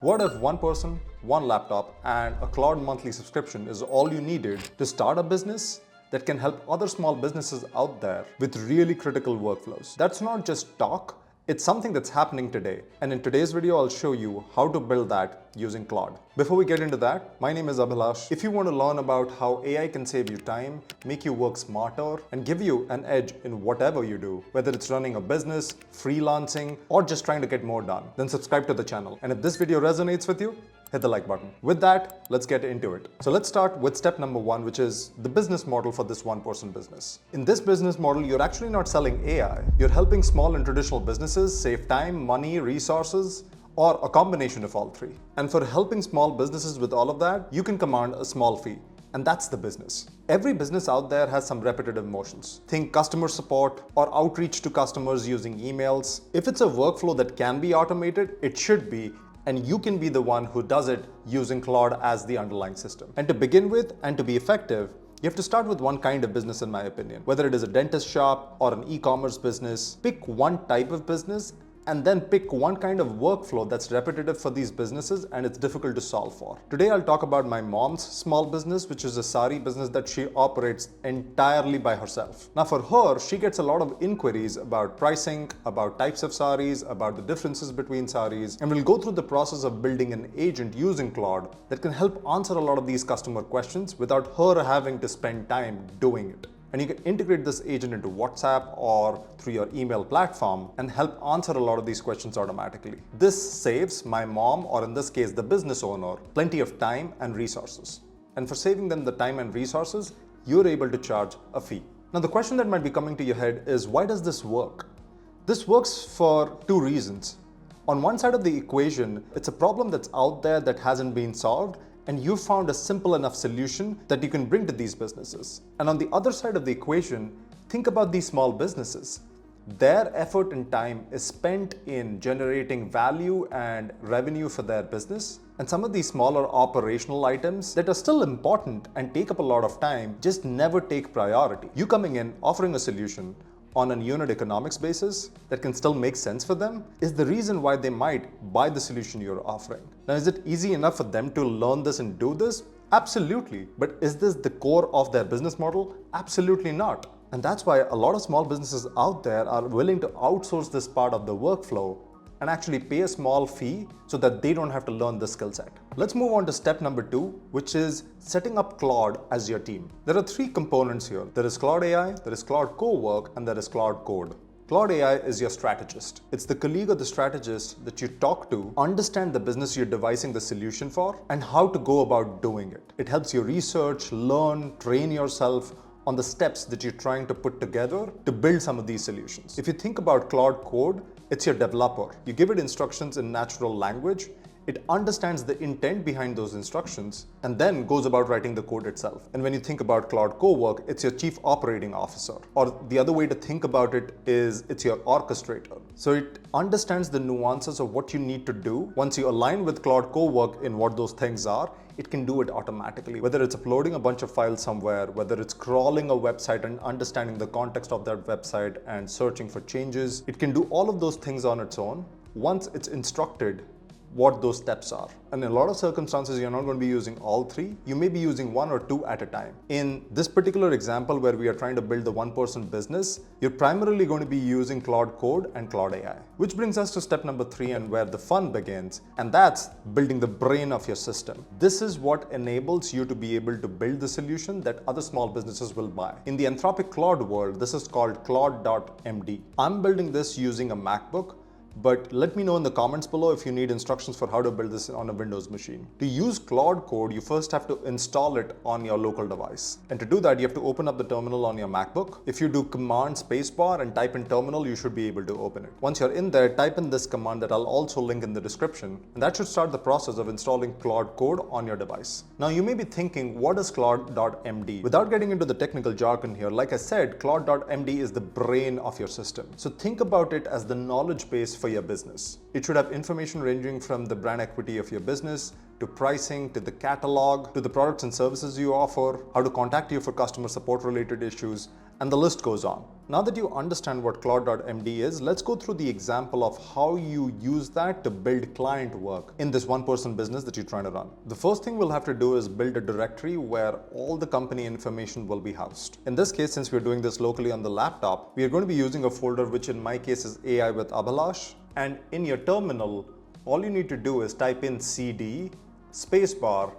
What if one person, one laptop, and a Claude monthly subscription is all you needed to start a business that can help other small businesses out there with really critical workflows? That's not just talk, it's something that's happening today. And in today's video, I'll show you how to build that using Claude. Before we get into that, my name is Abhilash. If you want to learn about how AI can save you time, make you work smarter, and give you an edge in whatever you do, whether it's running a business, freelancing, or just trying to get more done, then subscribe to the channel. And if this video resonates with you, hit the like button. With that, let's get into it. So let's start with step number one, which is the business model for this one-person business. In this business model, you're actually not selling AI. You're helping small and traditional businesses save time, money, resources, or a combination of all three. And for helping small businesses with all of that, you can command a small fee. And that's the business. Every business out there has some repetitive motions. Think customer support or outreach to customers using emails. If it's a workflow that can be automated, it should be, and you can be the one who does it using Claude as the underlying system. And to begin with, and to be effective, you have to start with one kind of business, in my opinion. Whether it is a dentist shop or an e-commerce business, pick one type of business and then pick one kind of workflow that's repetitive for these businesses and it's difficult to solve for. Today, I'll talk about my mom's small business, which is a sari business that she operates entirely by herself. Now for her, she gets a lot of inquiries about pricing, about types of saris, about the differences between saris, and we'll go through the process of building an agent using Claude that can help answer a lot of these customer questions without her having to spend time doing it. And you can integrate this agent into WhatsApp or through your email platform and help answer a lot of these questions automatically. This saves my mom, or in this case, the business owner, plenty of time and resources. And for saving them the time and resources, you're able to charge a fee. Now, the question that might be coming to your head is, why does this work? This works for two reasons. On one side of the equation, it's a problem that's out there that hasn't been solved, and you found a simple enough solution that you can bring to these businesses. And on the other side of the equation, think about these small businesses. Their effort and time is spent in generating value and revenue for their business. And some of these smaller operational items that are still important and take up a lot of time just never take priority. You coming in, offering a solution on a unit economics basis that can still make sense for them is the reason why they might buy the solution you're offering. Now, is it easy enough for them to learn this and do this? Absolutely. But is this the core of their business model? Absolutely not. And that's why a lot of small businesses out there are willing to outsource this part of the workflow and actually pay a small fee so that they don't have to learn the skill set. Let's move on to step number two, which is setting up Claude as your team. There are three components here. There is Claude.ai, there is Claude Cowork, and there is Claude Code. Claude.ai is your strategist. It's the colleague or the strategist that you talk to, understand the business you're devising the solution for, and how to go about doing it. It helps you research, learn, train yourself on the steps that you're trying to put together to build some of these solutions. If you think about Claude Code, it's your developer. You give it instructions in natural language, it understands the intent behind those instructions, and then goes about writing the code itself. And when you think about Claude Cowork, it's your chief operating officer. Or the other way to think about it is it's your orchestrator. So it understands the nuances of what you need to do. Once you align with Claude Cowork in what those things are, it can do it automatically. Whether it's uploading a bunch of files somewhere, whether it's crawling a website and understanding the context of that website and searching for changes, it can do all of those things on its own once it's instructed what those steps are. And in a lot of circumstances, you're not going to be using all three. You may be using one or two at a time. In this particular example where we are trying to build the one-person business, you're primarily going to be using Claude Code and Claude.ai. Which brings us to step number three and where the fun begins, and that's building the brain of your system. This is what enables you to be able to build the solution that other small businesses will buy. In the Anthropic Claude world, this is called Claude.md. I'm building this using a MacBook, but let me know in the comments below if you need instructions for how to build this on a Windows machine. To use Claude Code, you first have to install it on your local device. And to do that, you have to open up the terminal on your MacBook. If you do Command spacebar and type in terminal, you should be able to open it. Once you're in there, type in this command that I'll also link in the description, and that should start the process of installing Claude Code on your device. Now you may be thinking, what is Claude.md? Without getting into the technical jargon here, like I said, Claude.md is the brain of your system. So think about it as the knowledge base for your business. It should have information ranging from the brand equity of your business to pricing, to the catalog, to the products and services you offer, how to contact you for customer support related issues, and the list goes on. Now that you understand what Claude.md is, let's go through the example of how you use that to build client work in this one-person business that you're trying to run. The first thing we'll have to do is build a directory where all the company information will be housed. In this case, since we're doing this locally on the laptop, we are going to be using a folder which in my case is AI with Abhilash. And in your terminal, all you need to do is type in CD spacebar,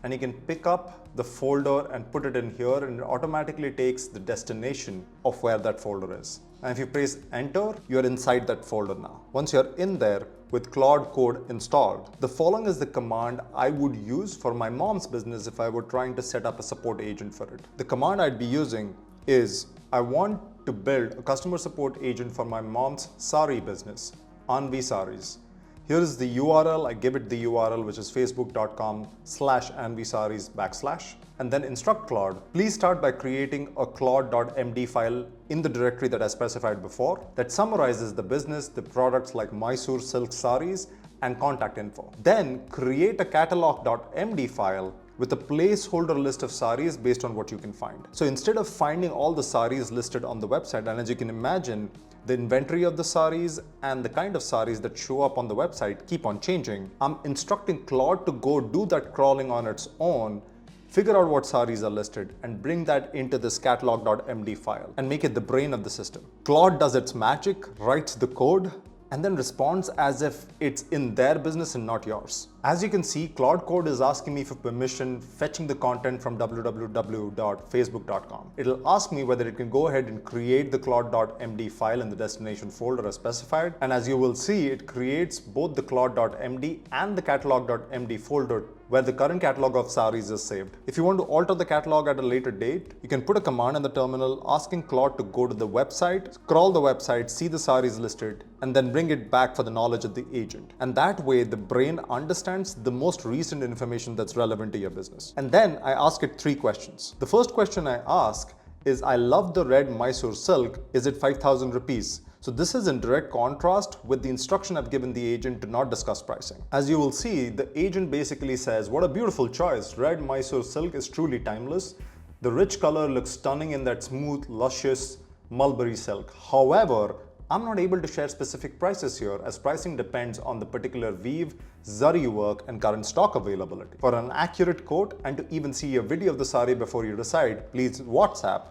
and you can pick up the folder and put it in here, and it automatically takes the destination of where that folder is. And if you press enter, you're inside that folder now. Once you're in there with Claude Code installed, the following is the command I would use for my mom's business if I were trying to set up a support agent for it. The command I'd be using is I want to build a customer support agent for my mom's sari business, Anvi Saris. Here is the URL. I give it the URL, which is facebook.com/anvisaris/, and then instruct Claude. Please start by creating a Claude.md file in the directory that I specified before that summarizes the business, the products like Mysore silk saris, and contact info. Then create a catalog.md file with a placeholder list of saris based on what you can find. So instead of finding all the saris listed on the website, and as you can imagine, the inventory of the saris and the kind of saris that show up on the website keep on changing, I'm instructing Claude to go do that crawling on its own, figure out what saris are listed, and bring that into this catalog.md file and make it the brain of the system. Claude does its magic, writes the code, and then responds as if it's in their business and not yours. As you can see, Claude Code is asking me for permission, fetching the content from www.facebook.com. It'll ask me whether it can go ahead and create the Claude.md file in the destination folder as specified. And as you will see, it creates both the Claude.md and the catalog.md folder where the current catalog of saris is saved. If you want to alter the catalog at a later date, you can put a command in the terminal asking Claude to go to the website, scroll the website, see the saris listed, and then bring it back for the knowledge of the agent. And that way, the brain understands the most recent information that's relevant to your business. And then I ask it 3 questions. The first question I ask is, I love the red Mysore silk. Is it 5,000 rupees? So this is in direct contrast with the instruction I've given the agent to not discuss pricing. As you will see, the agent basically says, what a beautiful choice. Red Mysore silk is truly timeless. The rich color looks stunning in that smooth, luscious mulberry silk. However, I'm not able to share specific prices here as pricing depends on the particular weave, zari work, and current stock availability. For an accurate quote and to even see a video of the sari before you decide, please WhatsApp,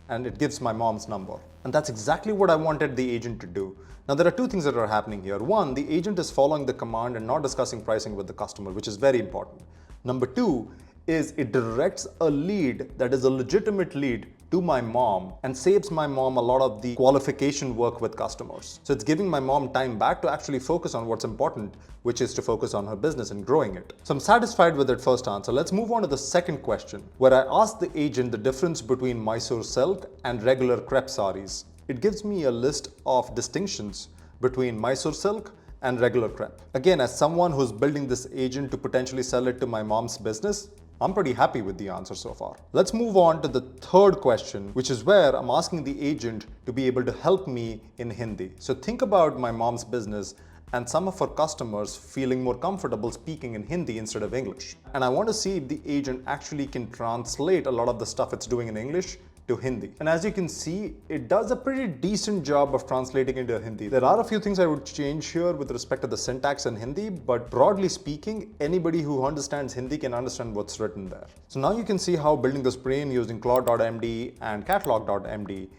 and it gives my mom's number. And that's exactly what I wanted the agent to do. Now there are 2 things that are happening here. 1, the agent is following the command and not discussing pricing with the customer, which is very important. Number 2 is it directs a lead that is a legitimate lead to my mom and saves my mom a lot of the qualification work with customers. So it's giving my mom time back to actually focus on what's important, which is to focus on her business and growing it. So I'm satisfied with that first answer. Let's move on to the second question, where I asked the agent the difference between Mysore silk and regular crepe saris. It gives me a list of distinctions between Mysore silk and regular crepe. Again, as someone who's building this agent to potentially sell it to my mom's business, I'm pretty happy with the answer so far. Let's move on to the third question, which is where I'm asking the agent to be able to help me in Hindi. So think about my mom's business and some of her customers feeling more comfortable speaking in Hindi instead of English. And I want to see if the agent actually can translate a lot of the stuff it's doing in English to Hindi. And as you can see, it does a pretty decent job of translating into Hindi. There are a few things I would change here with respect to the syntax in Hindi, but broadly speaking, anybody who understands Hindi can understand what's written there. So now you can see how building this brain using Claude.md and catalog.md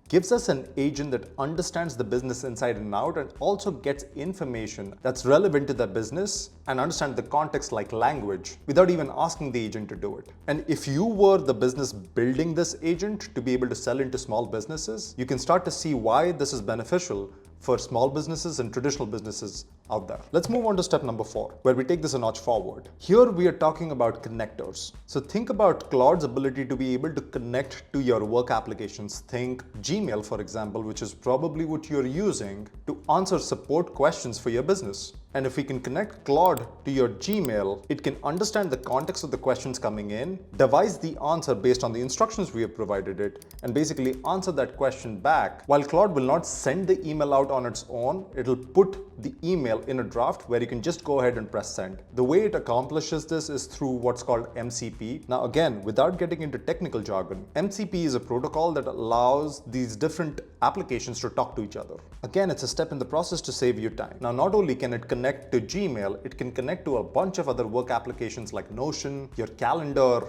gives us an agent that understands the business inside and out and also gets information that's relevant to the business and understands the context like language without even asking the agent to do it. And if you were the business building this agent to be able to sell into small businesses, you can start to see why this is beneficial for small businesses and traditional businesses out there. Let's move on to step number 4, where we take this a notch forward. Here we are talking about connectors. So think about Claude's ability to be able to connect to your work applications. Think Gmail, for example, which is probably what you're using to answer support questions for your business. And if we can connect Claude to your Gmail, it can understand the context of the questions coming in, devise the answer based on the instructions we have provided it, and basically answer that question back. While Claude will not send the email out on its own, it'll put the email email in a draft where you can just go ahead and press send. The way it accomplishes this is through what's called MCP. Now again, without getting into technical jargon, MCP is a protocol that allows these different applications to talk to each other. Again, it's a step in the process to save you time. Now, not only can it connect to Gmail, it can connect to a bunch of other work applications like Notion, your calendar,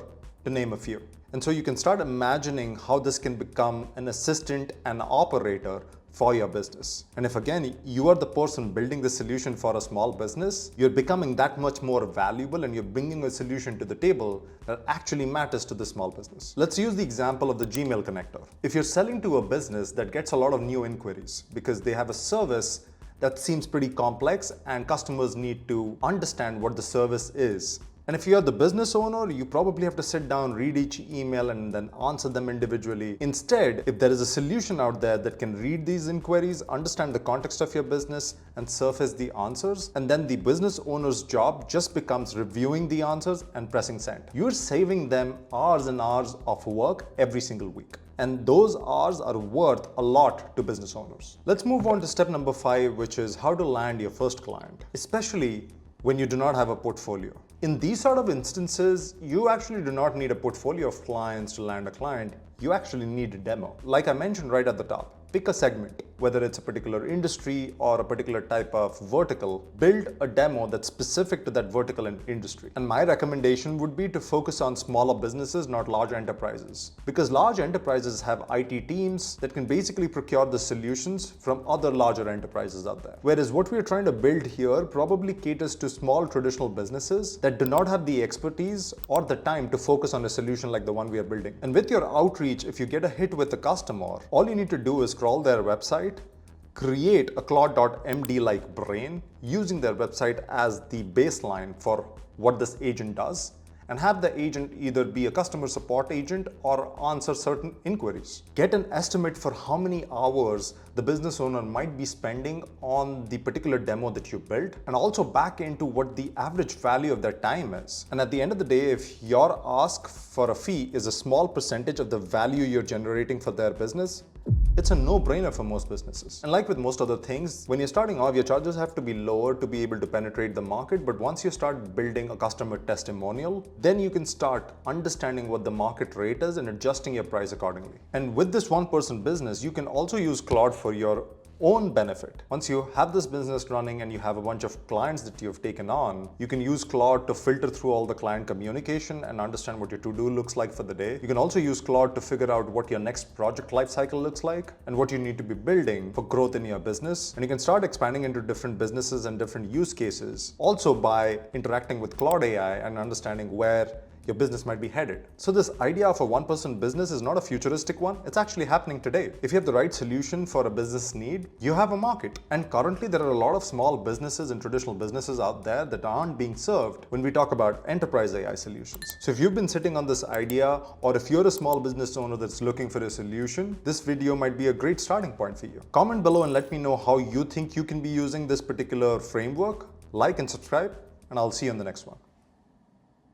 to name a few. And so you can start imagining how this can become an assistant and operator for your business. And if again, you are the person building the solution for a small business, you're becoming that much more valuable and you're bringing a solution to the table that actually matters to the small business. Let's use the example of the Gmail connector. If you're selling to a business that gets a lot of new inquiries because they have a service that seems pretty complex and customers need to understand what the service is. And if you're the business owner, you probably have to sit down, read each email and then answer them individually. Instead, if there is a solution out there that can read these inquiries, understand the context of your business and surface the answers, and then the business owner's job just becomes reviewing the answers and pressing send. You're saving them hours and hours of work every single week. And those hours are worth a lot to business owners. Let's move on to step number 5, which is how to land your first client, especially when you do not have a portfolio. In these sort of instances, you actually do not need a portfolio of clients to land a client. You actually need a demo. Like I mentioned right at the top, pick a segment, whether it's a particular industry or a particular type of vertical, build a demo that's specific to that vertical and industry. And my recommendation would be to focus on smaller businesses, not large enterprises. Because large enterprises have IT teams that can basically procure the solutions from other larger enterprises out there. Whereas what we're trying to build here probably caters to small traditional businesses that do not have the expertise or the time to focus on a solution like the one we are building. And with your outreach, if you get a hit with the customer, all you need to do is crawl their website, create a Claude.md like brain using their website as the baseline for what this agent does, and have the agent either be a customer support agent or answer certain inquiries. Get an estimate for how many hours the business owner might be spending on the particular demo that you built, and also back into what the average value of their time is. And at the end of the day, if your ask for a fee is a small percentage of the value you're generating for their business, it's a no-brainer for most businesses. And like with most other things, when you're starting off, your charges have to be lower to be able to penetrate the market. But once you start building a customer testimonial, then you can start understanding what the market rate is and adjusting your price accordingly. And with this one-person business, you can also use Claude for your own benefit. Once you have this business running and you have a bunch of clients that you've taken on, you can use Claude to filter through all the client communication and understand what your to-do looks like for the day. You can also use Claude to figure out what your next project lifecycle looks like and what you need to be building for growth in your business. And you can start expanding into different businesses and different use cases, also by interacting with Claude.ai and understanding where your business might be headed. So this idea of a one-person business is not a futuristic one, it's actually happening today. If you have the right solution for a business need, you have a market. And currently there are a lot of small businesses and traditional businesses out there that aren't being served when we talk about enterprise AI solutions. So if you've been sitting on this idea, or if you're a small business owner that's looking for a solution, this video might be a great starting point for you. Comment below and let me know how you think you can be using this particular framework. Like and subscribe, and I'll see you in the next one.